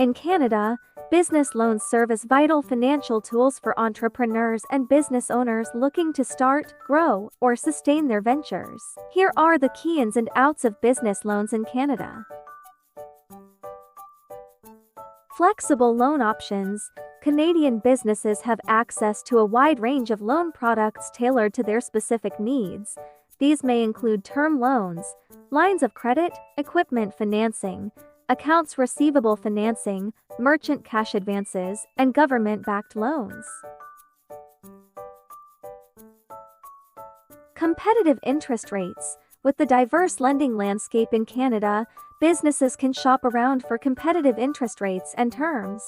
In Canada, business loans serve as vital financial tools for entrepreneurs and business owners looking to start, grow, or sustain their ventures. Here are the key ins and outs of business loans in Canada. Flexible loan options. Canadian businesses have access to a wide range of loan products tailored to their specific needs. These may include term loans, lines of credit, equipment financing, accounts receivable financing, merchant cash advances, and government-backed loans. Competitive interest rates. With the diverse lending landscape in Canada, businesses can shop around for competitive interest rates and terms.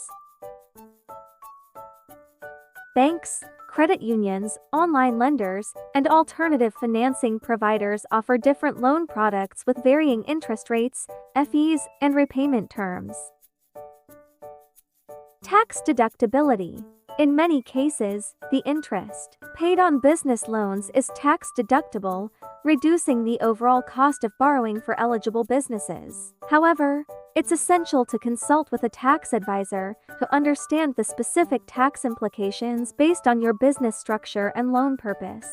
Banks, credit unions, online lenders, and alternative financing providers offer different loan products with varying interest rates, fees, and repayment terms. Tax deductibility. In many cases, the interest paid on business loans is tax deductible, reducing the overall cost of borrowing for eligible businesses. However, it's essential to consult with a tax advisor to understand the specific tax implications based on your business structure and loan purpose.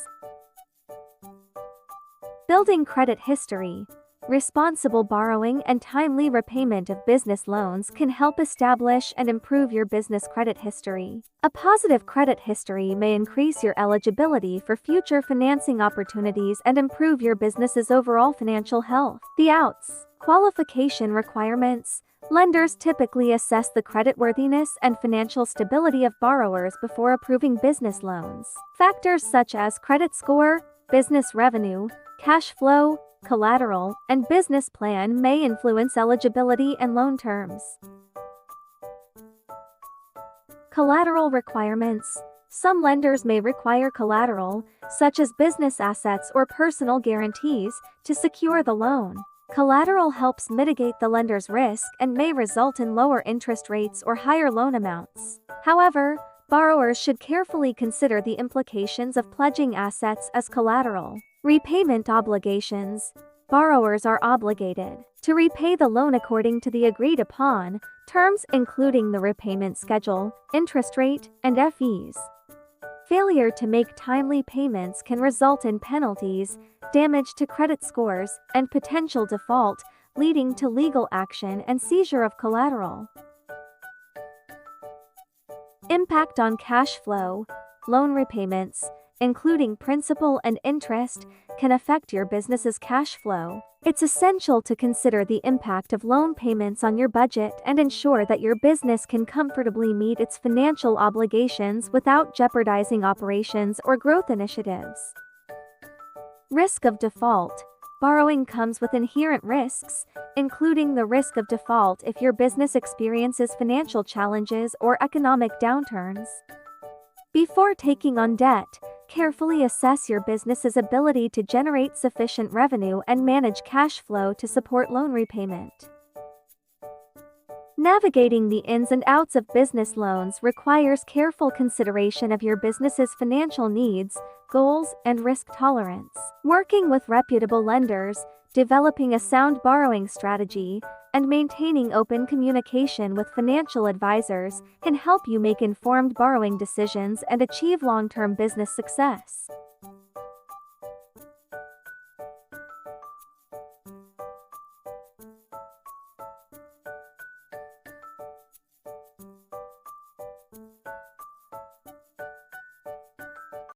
Building credit history. Responsible borrowing and timely repayment of business loans can help establish and improve your business credit history. A positive credit history may increase your eligibility for future financing opportunities and improve your business's overall financial health. The outs. Qualification requirements. Lenders typically assess the creditworthiness and financial stability of borrowers before approving business loans. Factors such as credit score, business revenue, cash flow, collateral, and business plan may influence eligibility and loan terms. Collateral requirements. Some lenders may require collateral, such as business assets or personal guarantees, to secure the loan. Collateral helps mitigate the lender's risk and may result in lower interest rates or higher loan amounts. However, borrowers should carefully consider the implications of pledging assets as collateral. Repayment obligations. Borrowers are obligated to repay the loan according to the agreed-upon terms, including the repayment schedule, interest rate, and fees. Failure to make timely payments can result in penalties, damage to credit scores, and potential default, leading to legal action and seizure of collateral. Impact on cash flow. Loan repayments, including principal and interest, can affect your business's cash flow. It's essential to consider the impact of loan payments on your budget and ensure that your business can comfortably meet its financial obligations without jeopardizing operations or growth initiatives. Risk of default. Borrowing comes with inherent risks, including the risk of default if your business experiences financial challenges or economic downturns. Before taking on debt, carefully assess your business's ability to generate sufficient revenue and manage cash flow to support loan repayment. Navigating the ins and outs of business loans requires careful consideration of your business's financial needs, goals, and risk tolerance. Working with reputable lenders, developing a sound borrowing strategy, and maintaining open communication with financial advisors can help you make informed borrowing decisions and achieve long-term business success.